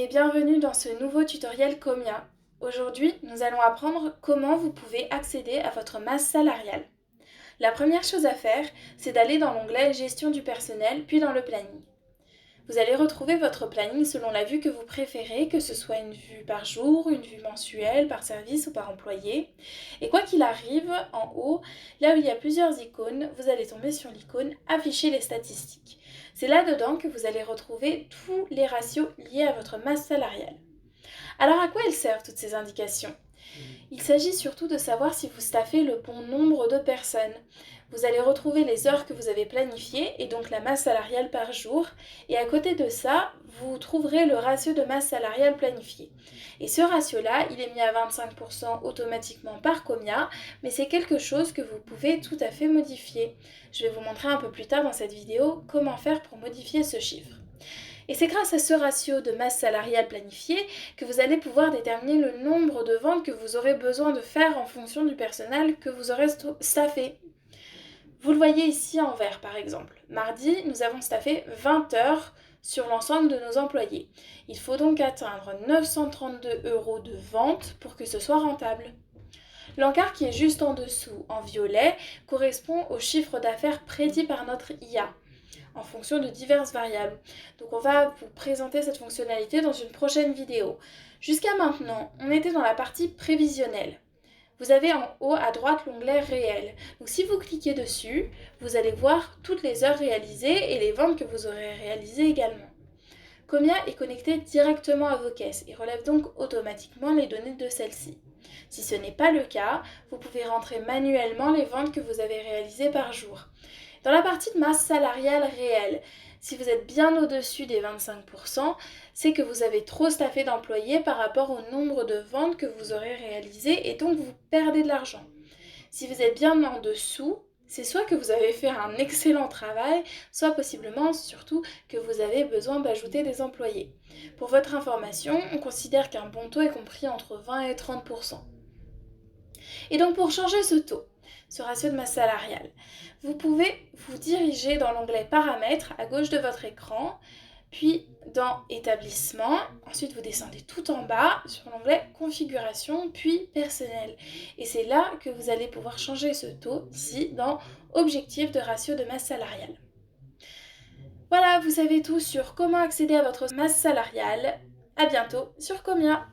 et bienvenue dans ce nouveau tutoriel Comia. Aujourd'hui, nous allons apprendre comment vous pouvez accéder à votre masse salariale. La première chose à faire, c'est d'aller dans l'onglet Gestion du personnel, puis dans le planning. Vous allez retrouver votre planning selon la vue que vous préférez, que ce soit une vue par jour, une vue mensuelle, par service ou par employé. Et quoi qu'il arrive, en haut, là où il y a plusieurs icônes, vous allez tomber sur l'icône Afficher les statistiques. C'est là-dedans que vous allez retrouver tous les ratios liés à votre masse salariale. Alors à quoi elles servent toutes ces indications ? Il s'agit surtout de savoir si vous staffez le bon nombre de personnes. Vous allez retrouver les heures que vous avez planifiées et donc la masse salariale par jour. Et à côté de ça, vous trouverez le ratio de masse salariale planifiée. Et ce ratio-là, il est mis à 25% automatiquement par Comia, mais c'est quelque chose que vous pouvez tout à fait modifier. Je vais vous montrer un peu plus tard dans cette vidéo comment faire pour modifier ce chiffre. Et c'est grâce à ce ratio de masse salariale planifiée que vous allez pouvoir déterminer le nombre de ventes que vous aurez besoin de faire en fonction du personnel que vous aurez staffé. Vous le voyez ici en vert par exemple. Mardi, nous avons staffé 20 heures sur l'ensemble de nos employés. Il faut donc atteindre 932 € de vente pour que ce soit rentable. L'encart qui est juste en dessous, en violet, correspond au chiffre d'affaires prédit par notre IA, en fonction de diverses variables. Donc on va vous présenter cette fonctionnalité dans une prochaine vidéo. Jusqu'à maintenant, on était dans la partie prévisionnelle. Vous avez en haut à droite l'onglet réel. Donc si vous cliquez dessus, vous allez voir toutes les heures réalisées et les ventes que vous aurez réalisées également. Comia est connecté directement à vos caisses et relève donc automatiquement les données de celles-ci. Si ce n'est pas le cas, vous pouvez rentrer manuellement les ventes que vous avez réalisées par jour. Dans la partie de masse salariale réelle, si vous êtes bien au-dessus des 25%, c'est que vous avez trop staffé d'employés par rapport au nombre de ventes que vous aurez réalisées et donc vous perdez de l'argent. Si vous êtes bien en dessous, c'est soit que vous avez fait un excellent travail, soit possiblement surtout que vous avez besoin d'ajouter des employés. Pour votre information, on considère qu'un bon taux est compris entre 20 et 30%. Et donc pour changer ce ratio de masse salariale, vous pouvez vous diriger dans l'onglet Paramètres à gauche de votre écran, puis dans Établissement, ensuite vous descendez tout en bas sur l'onglet Configuration, puis Personnel. Et c'est là que vous allez pouvoir changer ce taux, ici dans Objectif de ratio de masse salariale. Voilà, vous savez tout sur comment accéder à votre masse salariale. À bientôt sur Comia.